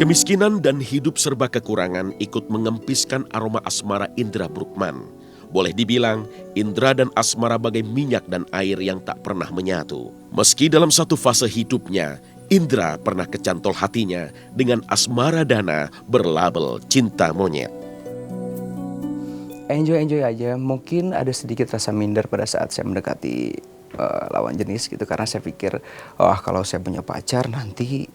Kemiskinan dan hidup serba kekurangan ikut mengempiskan aroma asmara Indra Bruggman. Boleh dibilang, Indra dan asmara bagai minyak dan air yang tak pernah menyatu. Meski dalam satu fase hidupnya, Indra pernah kecantol hatinya dengan asmara Dana berlabel cinta monyet. Enjoy aja. Mungkin ada sedikit rasa minder pada saat saya mendekati lawan jenis gitu. Karena saya pikir, kalau saya punya pacar nanti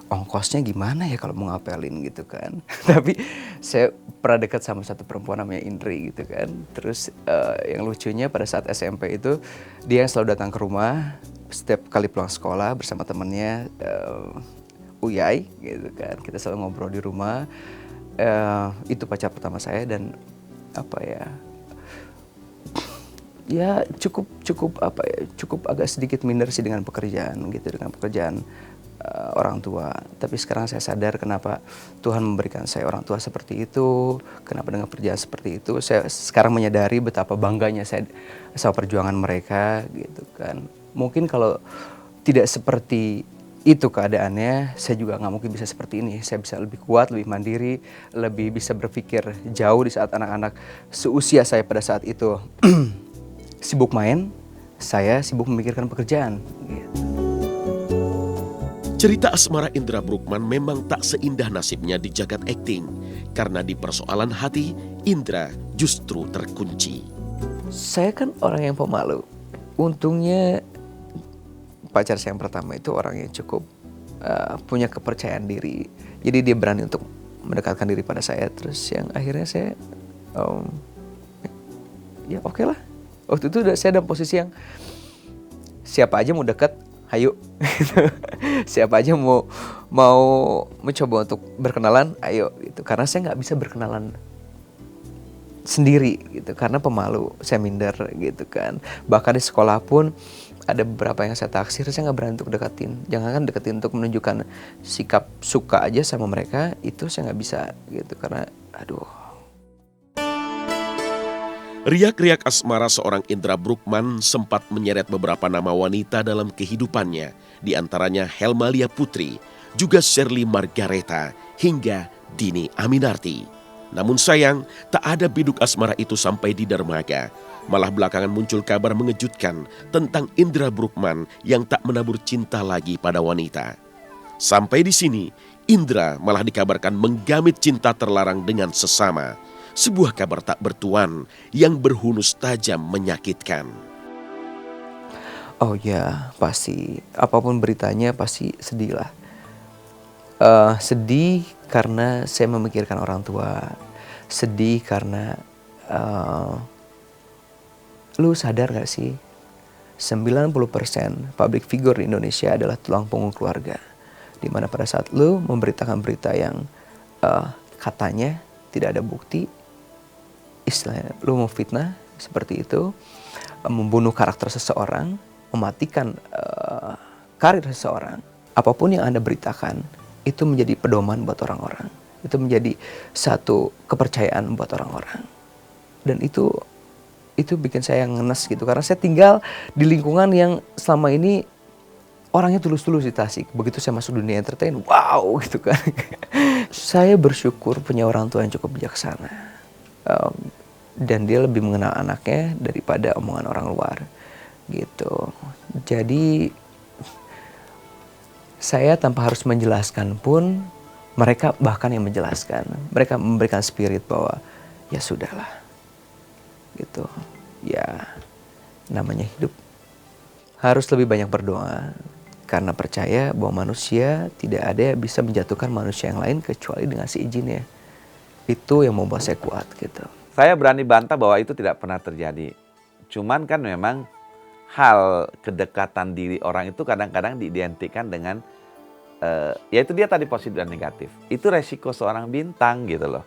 ongkosnya gimana ya kalau mau ngapelin gitu kan. Tapi saya pernah dekat sama satu perempuan namanya Indri gitu kan. Terus yang lucunya pada saat SMP itu dia yang selalu datang ke rumah setiap kali pulang sekolah bersama temennya Uyai gitu kan. Kita selalu ngobrol di rumah. Itu pacar pertama saya dan cukup agak sedikit minder sih dengan pekerjaan gitu, dengan pekerjaan orang tua. Tapi sekarang saya sadar kenapa Tuhan memberikan saya orang tua seperti itu, kenapa dengan pekerjaan seperti itu. Saya sekarang menyadari betapa bangganya saya sama perjuangan mereka gitu kan. Mungkin kalau tidak seperti itu keadaannya, saya juga nggak mungkin bisa seperti ini. Saya bisa lebih kuat, lebih mandiri, lebih bisa berpikir jauh di saat anak-anak seusia saya pada saat itu sibuk main, saya sibuk memikirkan pekerjaan gitu. Cerita asmara Indra Bruggman memang tak seindah nasibnya di jagat akting. Karena di persoalan hati, Indra justru terkunci. Saya kan orang yang pemalu. Untungnya pacar saya yang pertama itu orang yang cukup punya kepercayaan diri. Jadi dia berani untuk mendekatkan diri pada saya. Terus yang akhirnya saya, ya oke lah. Waktu itu saya dalam posisi yang siapa aja mau dekat, ayo. Siapa aja mau mencoba untuk berkenalan, ayo gitu. Karena saya nggak bisa berkenalan sendiri gitu, karena pemalu, saya minder gitu kan. Bahkan di sekolah pun ada beberapa yang saya taksir, saya nggak berani untuk deketin. Jangankan deketin, untuk menunjukkan sikap suka aja sama mereka, itu saya nggak bisa gitu, karena aduh. Riak-riak asmara seorang Indra Bruggman sempat menyeret beberapa nama wanita dalam kehidupannya, di antaranya Helmalia Putri, juga Shirley Margareta, hingga Dini Aminarti. Namun sayang, tak ada biduk asmara itu sampai di dermaga. Malah belakangan muncul kabar mengejutkan tentang Indra Bruggman yang tak menabur cinta lagi pada wanita. Sampai di sini, Indra malah dikabarkan menggamit cinta terlarang dengan sesama. Sebuah kabar tak bertuan yang berhunus tajam menyakitkan. Oh ya, pasti. Apapun beritanya pasti sedih lah. Sedih karena saya memikirkan orang tua. Sedih karena lu sadar gak sih? 90% public figure di Indonesia adalah tulang punggung keluarga. Dimana pada saat lu memberitakan berita yang katanya tidak ada bukti, istilahnya lu mau fitnah seperti itu, membunuh karakter seseorang, mematikan karir seseorang, apapun yang Anda beritakan itu menjadi pedoman buat orang-orang, itu menjadi satu kepercayaan buat orang-orang. Dan itu bikin saya ngenes gitu, karena saya tinggal di lingkungan yang selama ini orangnya tulus-tulus di Tasik. Begitu saya masuk dunia entertain, wow gitu kan. Saya bersyukur punya orang tua yang cukup bijaksana. Dan dia lebih mengenal anaknya daripada omongan orang luar gitu. Jadi saya tanpa harus menjelaskan pun, mereka bahkan yang menjelaskan. Mereka memberikan spirit bahwa ya sudahlah gitu. Ya namanya hidup. Harus lebih banyak berdoa, karena percaya bahwa manusia tidak ada yang bisa menjatuhkan manusia yang lain kecuali dengan seizinnya. Itu yang membuat saya kuat gitu. Saya berani bantah bahwa itu tidak pernah terjadi. Cuman kan memang hal kedekatan diri orang itu kadang-kadang diidentikan dengan yaitu dia tadi positif dan negatif. Itu resiko seorang bintang gitu loh.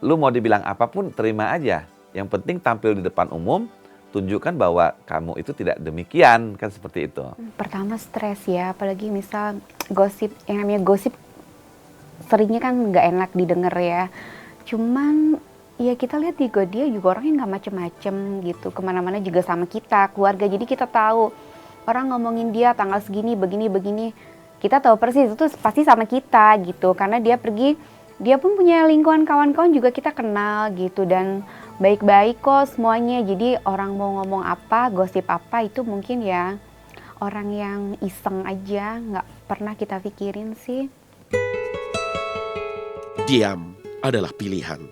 Lu mau dibilang apapun terima aja. Yang penting tampil di depan umum, tunjukkan bahwa kamu itu tidak demikian, kan seperti itu. Pertama stres ya, apalagi misal gosip, yang namanya gosip seringnya kan nggak enak didengar ya. Cuman ya kita lihat juga dia juga orangnya nggak macem-macem gitu, kemana-mana juga sama kita, keluarga. Jadi kita tahu orang ngomongin dia tanggal segini, begini, kita tahu persis itu pasti sama kita gitu, karena dia pergi, dia pun punya lingkungan kawan-kawan juga kita kenal gitu, dan baik-baik kok semuanya. Jadi orang mau ngomong apa, gosip apa itu mungkin ya orang yang iseng aja, nggak pernah kita pikirin sih. Diam adalah pilihan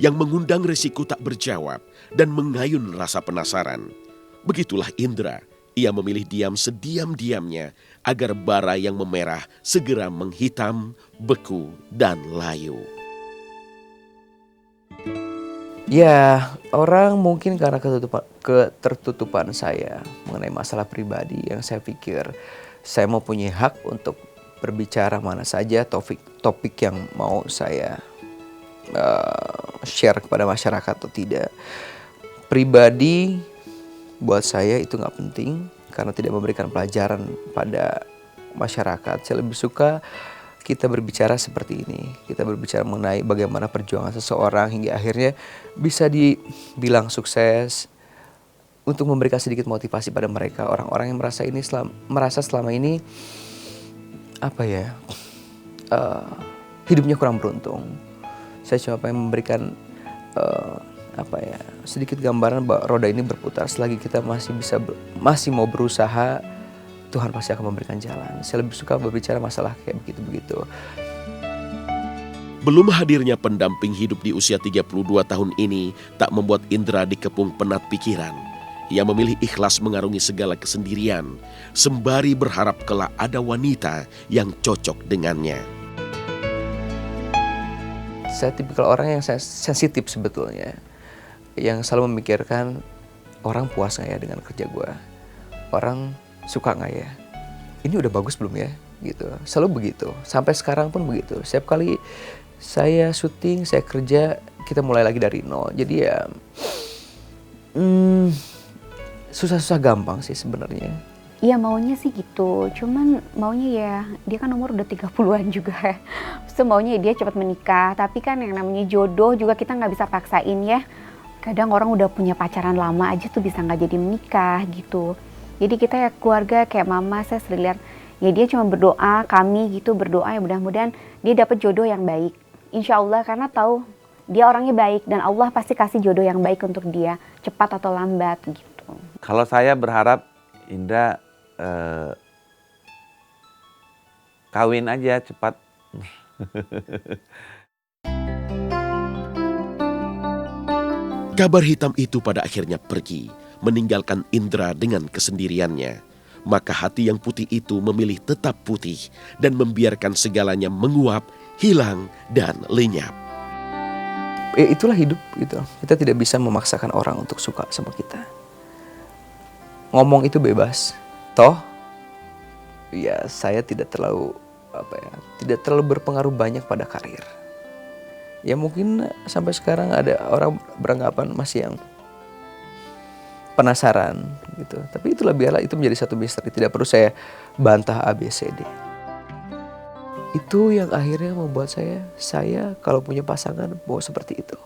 yang mengundang resiko tak berjawab dan mengayun rasa penasaran. Begitulah Indra, ia memilih diam sediam-diamnya agar bara yang memerah segera menghitam, beku, dan layu. Ya, orang mungkin karena ketertutupan saya mengenai masalah pribadi yang saya pikir saya mau punya hak untuk berbicara mana saja topik yang mau saya share kepada masyarakat atau tidak. Pribadi buat saya itu nggak penting karena tidak memberikan pelajaran pada masyarakat. Saya lebih suka kita berbicara seperti ini. Kita berbicara mengenai bagaimana perjuangan seseorang hingga akhirnya bisa dibilang sukses, untuk memberikan sedikit motivasi pada mereka, orang-orang yang merasa selama ini hidupnya kurang beruntung. Saya cuma pengen memberikan sedikit gambaran bahwa roda ini berputar. Selagi kita masih mau berusaha, Tuhan pasti akan memberikan jalan. Saya lebih suka berbicara masalah kayak begitu-begitu. Belum hadirnya pendamping hidup di usia 32 tahun ini tak membuat Indra dikepung penat pikiran. Ia memilih ikhlas mengarungi segala kesendirian, sembari berharap kelak ada wanita yang cocok dengannya. Saya tipikal orang yang sensitif sebetulnya, yang selalu memikirkan orang puas gak ya dengan kerja gue, orang suka gak ya, ini udah bagus belum ya, gitu. Selalu begitu, sampai sekarang pun begitu. Setiap kali saya syuting, saya kerja, kita mulai lagi dari nol. Jadi ya susah-susah gampang sih sebenarnya. Iya maunya sih gitu, cuman maunya ya, dia kan umur udah 30-an juga ya. So maunya dia cepat menikah, tapi kan yang namanya jodoh juga kita nggak bisa paksain ya. Kadang orang udah punya pacaran lama aja tuh bisa nggak jadi menikah gitu. Jadi kita ya keluarga kayak mama, saya sering lihat, ya dia cuma berdoa, kami gitu berdoa ya mudah-mudahan dia dapat jodoh yang baik. Insya Allah, karena tahu dia orangnya baik dan Allah pasti kasih jodoh yang baik untuk dia, cepat atau lambat gitu. Kalau saya berharap Indra kawin aja cepat. Kabar hitam itu pada akhirnya pergi, meninggalkan Indra dengan kesendiriannya. Maka hati yang putih itu memilih tetap putih dan membiarkan segalanya menguap, hilang, dan lenyap. Itulah hidup gitu. Kita tidak bisa memaksakan orang untuk suka sama kita. Ngomong itu bebas. Toh, ya saya tidak terlalu berpengaruh banyak pada karir. Ya mungkin sampai sekarang ada orang beranggapan masih yang penasaran gitu. Tapi itulah, biarlah itu menjadi satu misteri. Tidak perlu saya bantah ABCD. Itu yang akhirnya membuat saya kalau punya pasangan mau seperti itu.